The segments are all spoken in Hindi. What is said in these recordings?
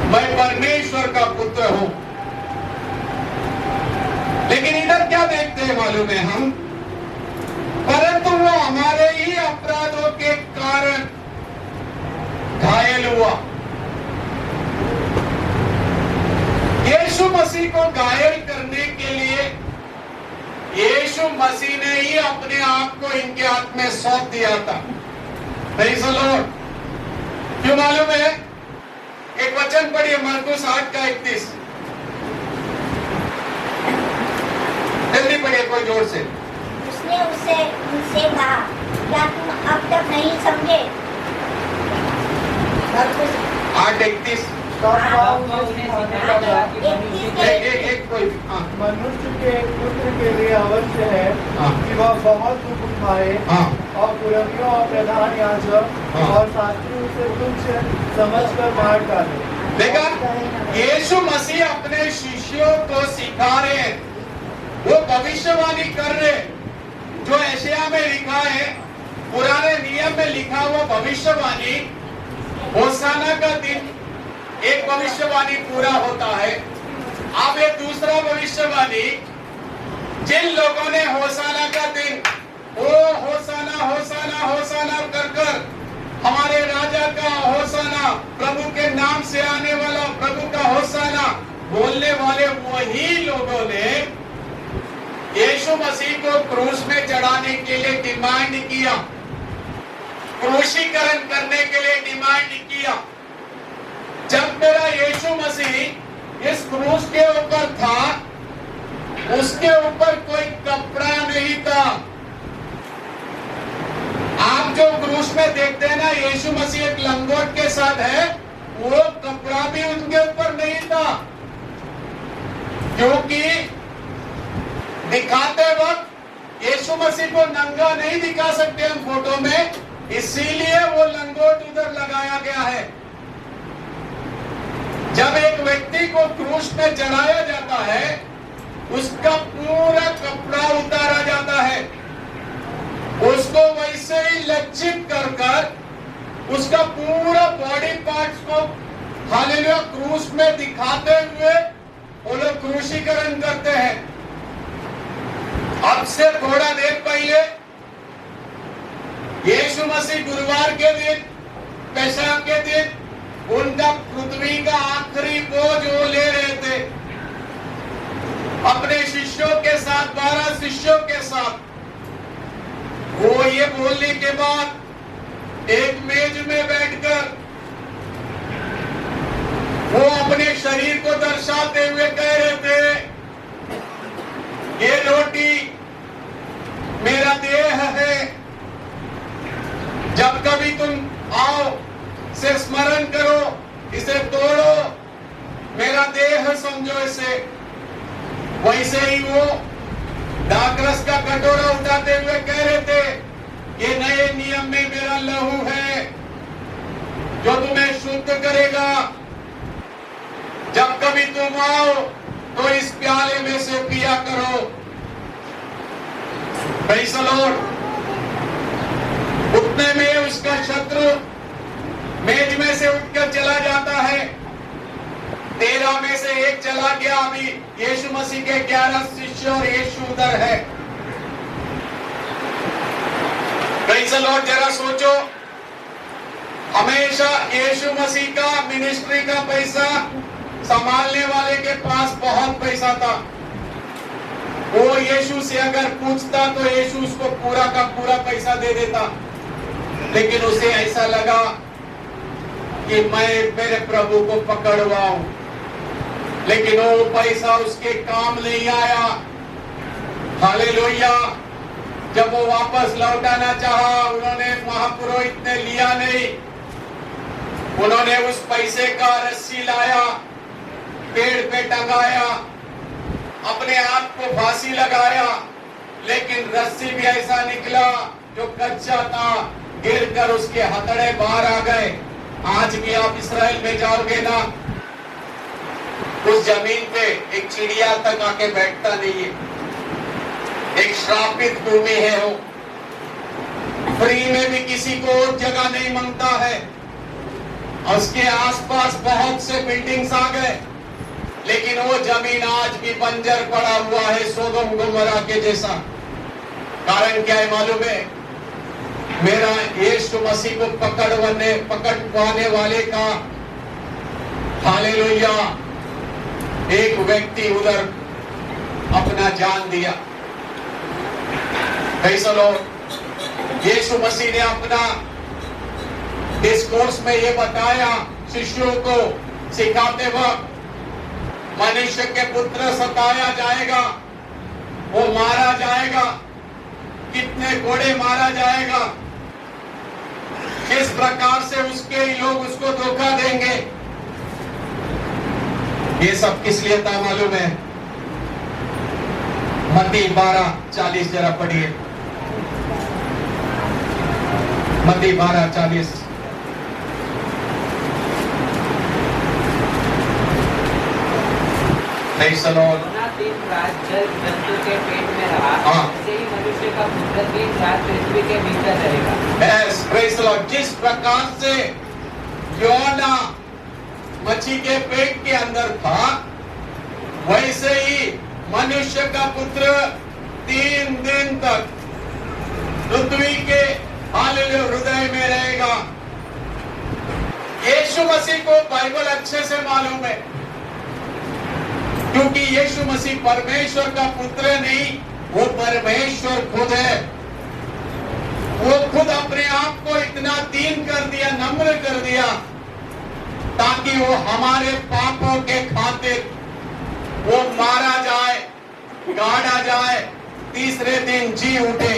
मैं परमेश्वर का पुत्र हूं। लेकिन इधर क्या देखते हैं मालूम है हम, परंतु वो हमारे ही अपराधों के कारण घायल हुआ। यीशु मसीह को घायल करने के लिए यीशु मसीह ने ही अपने आप को इनके हाथ में सौंप दिया था। Praise the Lord. क्यों मालूम है? एक वचन पढ़िए, मरकुस 8:31। जल्दी पढ़िए कोई जोर से। उसने उनसे कहा, क्या तुम अब तक नहीं समझे? मरकुस 8:31। मनुष्य के पुत्र के लिए अवश्य है कि वह बहुत दुख उठाए और पुरनियों और प्रधान याजक और शास्त्री उसे तुच्छ समझकर मार डाले। देखा, यीशु मसीह अपने शिष्यों को सिखा रहे हैं, वो भविष्यवाणी कर रहे, जो यशायाह में लिखा है, पुराने नियम में लिखा हुआ भविष्यवाणी, होशाना का दिन एक भविष्यवाणी पूरा होता है। अब ये दूसरा भविष्यवाणी, जिन लोगों ने होशाना का दिन ओ होशाना होशाना होशाना कर कर हमारे राजा का होशाना, प्रभु के नाम से आने वाला प्रभु का होशाना बोलने वाले वही लोगों ने यीशु मसीह को क्रूस में चढ़ाने के लिए डिमांड किया, क्रूसीकरण करने के लिए डिमांड किया। जब मेरा यीशु मसीह इस क्रूस के ऊपर था, उसके ऊपर कोई कपड़ा नहीं था। आप जो क्रूस में देखते हैं ना, यीशु मसीह एक लंगोट के साथ है, वो कपड़ा भी उनके ऊपर नहीं था, क्योंकि दिखाते वक्त यीशु मसीह को नंगा नहीं दिखा सकते हम फोटो में, इसीलिए वो लंगोट उधर लगाया गया है। जब एक व्यक्ति को क्रूस में चढ़ाया जाता है, उसका पूरा कपड़ा उतारा जाता है, उसको वैसे ही लज्जित कर कर उसका पूरा बॉडी पार्ट्स को हालेलुया क्रूस में दिखाते हुए वो लोग क्रूसीकरण करते हैं। अब से थोड़ा देर पहले यीशु मसीह गुरुवार के दिन, पेशा के दिन, उनका पृथ्वी का आखिरी बोझ वो ले रहे थे अपने शिष्यों के साथ, 12 शिष्यों के साथ। वो ये बोलने के बाद एक मेज में बैठकर वो अपने शरीर को दर्शाते हुए कह रहे थे, ये रोटी मेरा देह है, जब कभी तुम आओ से स्मरण करो, इसे तोड़ो, मेरा देह समझो इसे। वैसे ही वो दाखरस का कटोरा उठाते हुए कह रहे थे, ये नए नियम में मेरा लहू है जो तुम्हें शुद्ध करेगा, जब कभी तुम आओ तो इस प्याले में से पिया करो। Praise the Lord. उतने में उसका शत्रु मेज में से उठकर चला जाता है। 13 में से एक चला गया। अभी यीशु मसीह के 11 शिष्य और यीशु उधर है। Praise the Lord. जरा सोचो, हमेशा यीशु मसीह का मिनिस्ट्री का पैसा संभालने वाले के पास बहुत पैसा था। वो यीशु से अगर पूछता तो यीशु उसको पूरा का पूरा पैसा दे देता, लेकिन उसे ऐसा लगा कि मैं मेरे प्रभु को पकड़वाऊं, लेकिन वो पैसा उसके काम नहीं आया। हालेलुया। जब वो वापस लौटाना चाहा, उन्होंने महापुरोहित ने लिया नहीं। उन्होंने उस पैसे का रस्सी लाया, पेड़ पे टंगाया, अपने आप को फांसी लगाया, लेकिन रस्सी भी ऐसा निकला जो कच्चा था, गिरकर उसके हथड़े बाहर आ गए। आज भी आप इस्राएल में जाओगे ना, उस जमीन पे एक चिड़िया तक आके बैठता नहीं है। एक श्रापित भूमि है वो। फ्री में भी किसी को और जगह नहीं मांगता है। उसके आसपास बहुत से बिल्डिंग्स आ गए, लेकिन वो जमीन आज भी बंजर पड़ा हुआ है, सोदोम गोमोरा के जैसा। कारण क्या है मालूम है? मेरा यीशु मसीह को पकड़ पाने वाले का हालेलुया एक व्यक्ति उधर अपना जान दिया। कैसे लोग यीशु मसीह ने अपना डिस्कोर्स में ये बताया, शिष्यों को सिखाते वक्त, मनुष्य के पुत्र सताया जाएगा, वो मारा जाएगा, कितने घोड़े मारा जाएगा, किस प्रकार से उसके ही लोग उसको धोखा देंगे। ये सब किस लिए था मालूम है? मत्ती 12:40 जरा पढ़िए। मत्ती 12:40। दिन रात जल जंतु के पेट में रहा, ऐसे ही मनुष्य का पुत्र दिन रात पृथ्वी के भीतर रहेगा। जिस प्रकार से योना मच्छी के पेट के अंदर था, वैसे ही मनुष्य का पुत्र 3 दिन तक पृथ्वी के हालेलुया हृदय में रहेगा। यीशु मसीह को बाइबल अच्छे से मालूम है, क्योंकि यीशु मसीह परमेश्वर का पुत्र नहीं, वो परमेश्वर खुद है। वो खुद अपने आप को इतना दीन कर दिया, नम्र कर दिया, ताकि वो हमारे पापों के खातिर वो मारा जाए, गाड़ा जाए, तीसरे दिन जी उठे।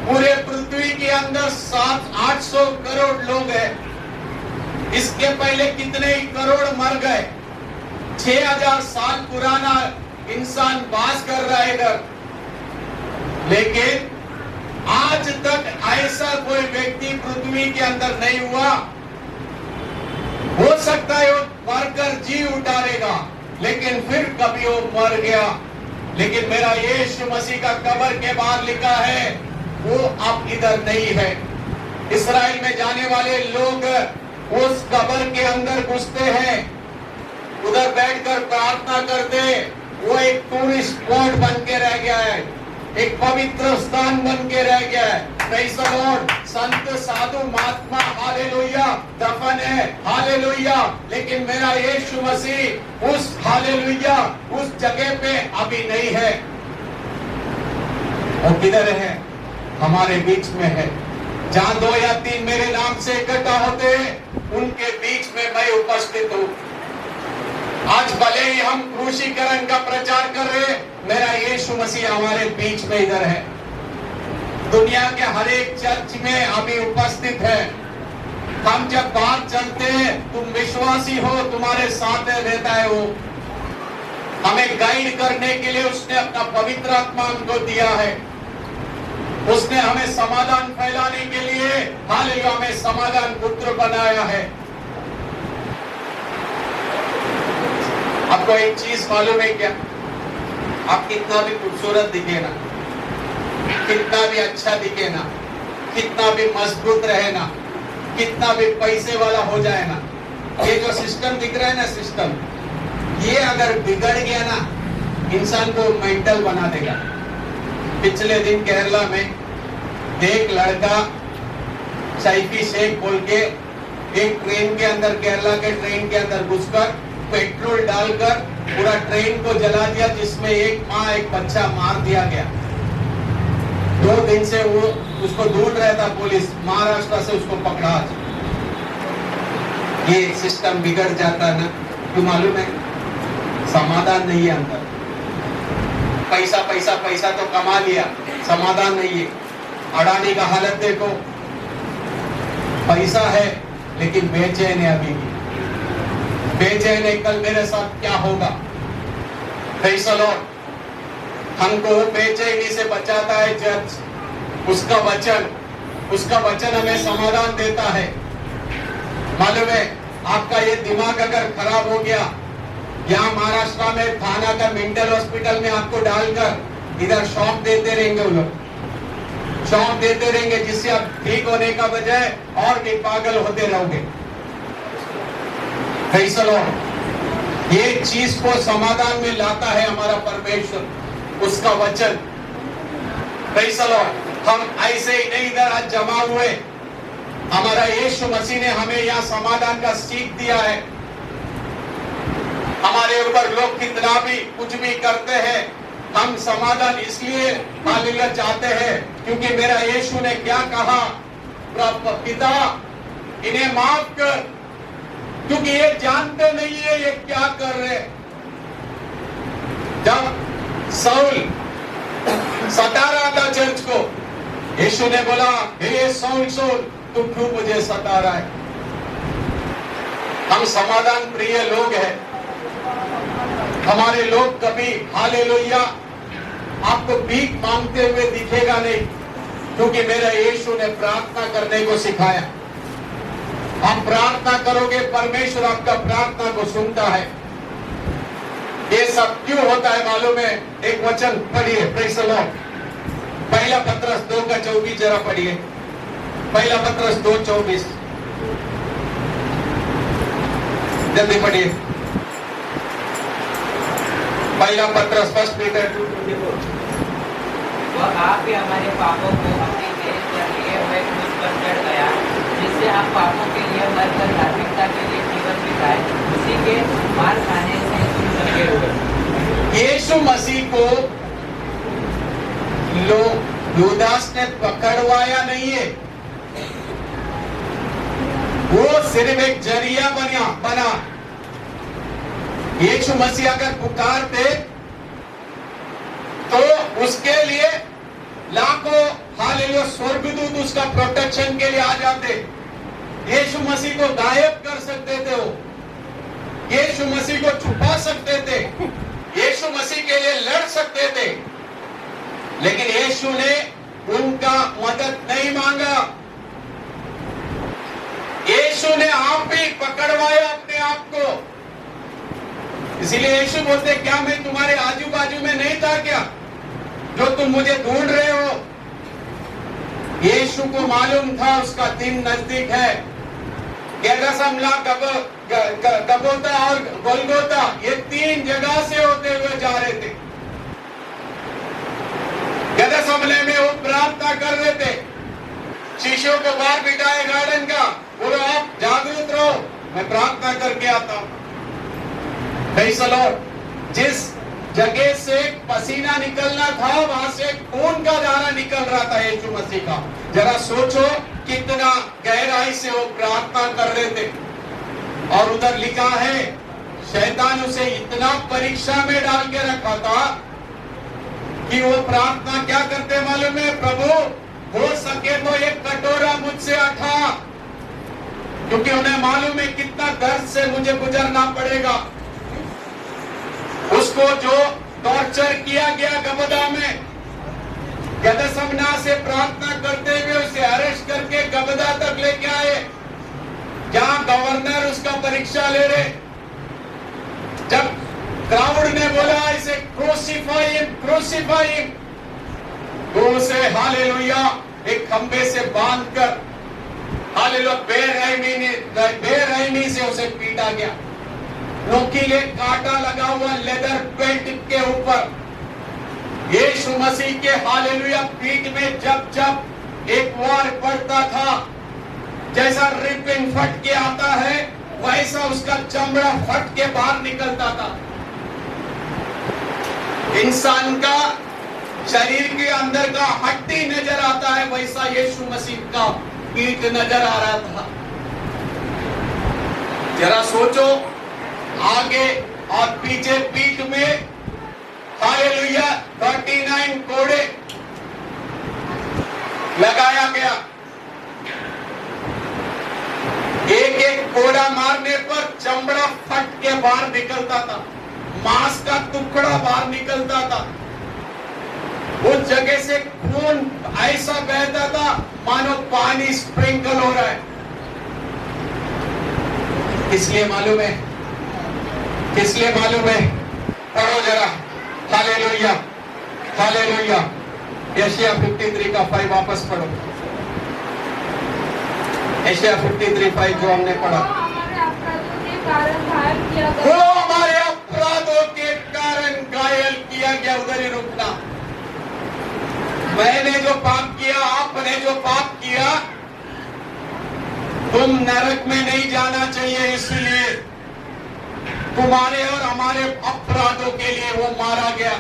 पूरे पृथ्वी के अंदर 700-800 करोड़ लोग हैं। इसके पहले कितने ही करोड़ मर गए। 6000 साल पुराना इंसान वास कर रहा है इधर, लेकिन आज तक ऐसा कोई व्यक्ति पृथ्वी के अंदर नहीं हुआ। हो सकता है वो मरकर जी उतारेगा, लेकिन फिर कभी वो मर गया। लेकिन मेरा यीशु मसीह का कब्र के बाहर लिखा है, वो अब इधर नहीं है। इस्राएल में जाने वाले लोग उस कब्र के अंदर घुसते हैं, उधर बैठकर प्रार्थना करते। वो एक टूरिस्ट स्पॉट बन के रह गया है, एक पवित्र स्थान बन के रह गया है। Praise the Lord. Sant Sadhu Mahatma hallelujah दफन है, हालेलुया। लेकिन मेरा यीशु मसीह उस हालेलुया उस जगह पे अभी नहीं है। वो किधर है? हमारे बीच में है। जहां 2 या 3 मेरे नाम से इकट्ठा होते हैं, उनके बीच में मैं उपस्थित हूं। आज भले ही हम क्रूसीकरण का प्रचार कर रहे हैं, मेरा यीशु मसीह हमारे बीच में इधर है। दुनिया के हर एक चर्च में अभी उपस्थित है। हम जब बात चलते हैं, तुम विश्वासी हो, तुम्हारे साथ रहता है वो। हमें गाइड करने के लिए उसने अपना पवित्र आत्मा हमको दिया है। उसने हमें समाधान फैलाने के लिए हालेलुया हमें समाधान पुत्र बनाया है। आपको एक चीज मालूम है क्या? आप कितना भी खूबसूरत दिखे ना, कितना भी अच्छा दिखे ना, कितना भी मजबूत रहे ना, कितना भी पैसे वाला हो जाए ना, ये जो सिस्टम दिख रहा है ना, सिस्टम ये अगर बिगड़ गया ना, इंसान को मेंटल बना देगा। पिछले दिन केरला में एक लड़का सैफी शेख बोल के एक ट्रेन के अंदर, केरला के ट्रेन के अंदर घुसकर पेट्रोल डालकर पूरा ट्रेन को जला दिया, जिसमें एक माँ एक बच्चा मार दिया गया। 2 दिन से वो उसको ढूंढ रहा था पुलिस, महाराष्ट्र से उसको पकड़ा। ये सिस्टम बिगड़ जाता है ना, क्यों मालूम है? समाधान नहीं है अंदर। पैसा पैसा पैसा तो कमा लिया, समाधान नहीं है। अडानी का हालत देखो, पैसा है लेकिन बेचैन है, अभी भी बेचैन है, कल मेरे साथ क्या होगा। Praise the Lord. हमको बेचैनी से बचाता है चर्च, उसका वचन हमें समाधान देता है। मालूम है, आपका ये दिमाग अगर खराब हो गया, यहाँ महाराष्ट्र में थाना का मेंटल हॉस्पिटल में आपको डालकर इधर शॉक देते रहेंगे, वो लोग शॉक देते रहेंगे, जिससे आप ठीक होने का बजाय और भी पागल होते रहोगे। Praise the Lord. ये चीज को समाधान में लाता है हमारा परमेश्वर, उसका वचन। Praise the Lord. हम ऐसे ही नहीं इधर आज जमा हुए, हमारा यीशु मसीह ने हमें यहाँ समाधान का सीख दिया है। हमारे ऊपर लोग कितना भी कुछ भी करते हैं, हम समाधान इसलिए हालेलुया चाहते हैं क्योंकि मेरा यीशु ने क्या कहा, पिता इन्हें माफ कर क्योंकि ये जानते नहीं है ये क्या कर रहे। जब साउल सता रहा था चर्च को, यीशु ने बोला, हे साउल साउल तू क्यों मुझे सता रहा है। हम समाधान प्रिय लोग हैं। हमारे लोग कभी हालेलुया आपको भीख मांगते हुए दिखेगा नहीं, क्योंकि मेरा यीशु ने प्रार्थना करने को सिखाया। आप प्रार्थना करोगे, परमेश्वर आपका प्रार्थना को सुनता है। ये सब क्यों होता है मालूम है? एक वचन पढ़िए, प्रेज़ द लॉर्ड। पहला पत्रस 2:24 जरा पढ़िए। पहला पत्रस 2:24 जल्दी पढ़िए। पहला पत्रस 1 पीटर 2:24। वह आप ही हमारे पापों को अपनी देह पर लिए हुए क्रूस पर चढ़ गया, जिससे आप पापों के लिए मरकर धार्मिकता के लिए जीवन बिताए, उसी के मार खाने से लगे हुए। यीशु मसीह को लोग यूदास ने पकड़वाया नहीं है, वो सिर्फ एक जरिया बना। यीशु मसीह अगर पुकारते तो उसके लिए लाखों हालेलुया स्वर्गदूत उसका प्रोटेक्शन के लिए आ जाते। यीशु मसीह को गायब कर सकते थे, वो यीशु मसीह को छुपा सकते थे, यीशु मसीह के लिए लड़ सकते थे, लेकिन यीशु ने उनका मदद नहीं मांगा। यीशु ने आप ही पकड़वाया अपने आप को। इसीलिए यीशु बोलते, क्या मैं तुम्हारे आजू बाजू में नहीं था क्या जो तुम मुझे ढूंढ रहे हो? यीशु को मालूम था उसका दिन नजदीक है। गेरासमला, गबोता और गोलगोता, ये 3 जगह से होते हुए जा रहे थे। गेरासमले में वो प्रार्थना कर रहे थे, शिष्यों को बाहर बिठाए गार्डन का, बोलो आप जागरूक रहो, मैं प्रार्थना करके आता हूं। Praise the Lord. जिस जगह से पसीना निकलना था, वहां से खून का धारा निकल रहा था यीशु मसीह का। जरा सोचो कितना गहराई से वो प्रार्थना कर रहे थे। और उधर लिखा है, शैतान उसे इतना परीक्षा में डाल के रखा था कि वो प्रार्थना क्या करते मालूम है? प्रभु हो सके तो एक कटोरा मुझसे हटा, क्योंकि उन्हें मालूम है कितना दर्द से मुझे गुजरना पड़ेगा। उसको जो टॉर्चर किया गया गबदा में, गदसमना से प्रार्थना करते हुए उसे अरेस्ट करके गबदा तक लेके आए, जहां गवर्नर उसका परीक्षा ले रहे। जब क्राउड ने बोला इसे क्रूसिफाई हिम, तो उसे हालेलुया एक खंबे से बांधकर हालेलुया बेरहमी से उसे पीटा गया। नोकीले कांटा लगा हुआ लेदर बेल्ट के ऊपर यीशु मसीह के हालेलुया पीठ में जब एक वार पड़ता था, जैसा रिपिंग फट के आता है, वैसा उसका चमड़ा फट के बाहर निकलता था। इंसान का शरीर के अंदर का हड्डी नजर आता है, वैसा यीशु मसीह का पीठ नजर आ रहा था। जरा सोचो, आगे और पीछे पीठ में हालेलुया 39 कोड़े लगाया गया। एक एक कोड़ा मारने पर चमड़ा फट के बाहर निकलता था, मांस का टुकड़ा बाहर निकलता था। उस जगह से खून ऐसा बहता था मानो पानी स्प्रिंकल हो रहा है। इसलिए मालूम है, किसलिए मालूम है? पढ़ो जरा, हालेलुया हालेलुया। यशायाह 53 का 5 वापस पढ़ो। यशायाह 53:5 जो हमने पढ़ा। हमारे अपराधों ने कारण घायल किया वो गया। हमारे अपराधों के कारण घायल किया गया। उधर ही रुकना। मैंने जो पाप किया, आपने जो पाप किया, तुम नरक में नहीं जाना चाहिए, इसलिए तुम्हारे और हमारे अपराधों के लिए वो मारा गया।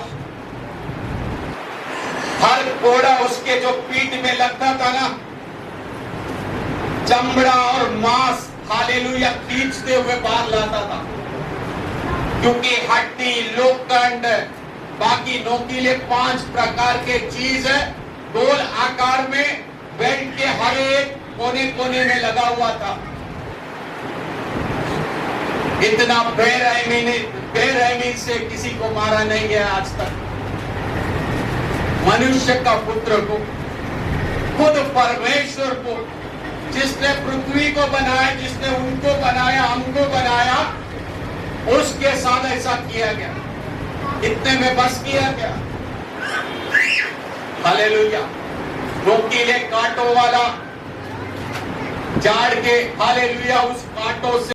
हर कोड़ा उसके जो पीठ में लगता था ना, चमड़ा और मांस हालेलुया खींचते हुए बाहर लाता था, क्योंकि हड्डी, लोखंड, बाकी नोकीले 5 प्रकार के चीज है, गोल आकार में बेल्ट के हर एक कोने कोने में लगा हुआ था। इतना बेरहमी से किसी को मारा नहीं गया आज तक। मनुष्य का पुत्र को, खुद परमेश्वर को, जिसने पृथ्वी को बनाया, जिसने उनको बनाया, हमको बनाया, उसके साथ ऐसा किया गया। इतने में बस किया गया। हालेलुया। नोकीले कांटों वाला झाड़ के, हालेलुया, उस कांटों से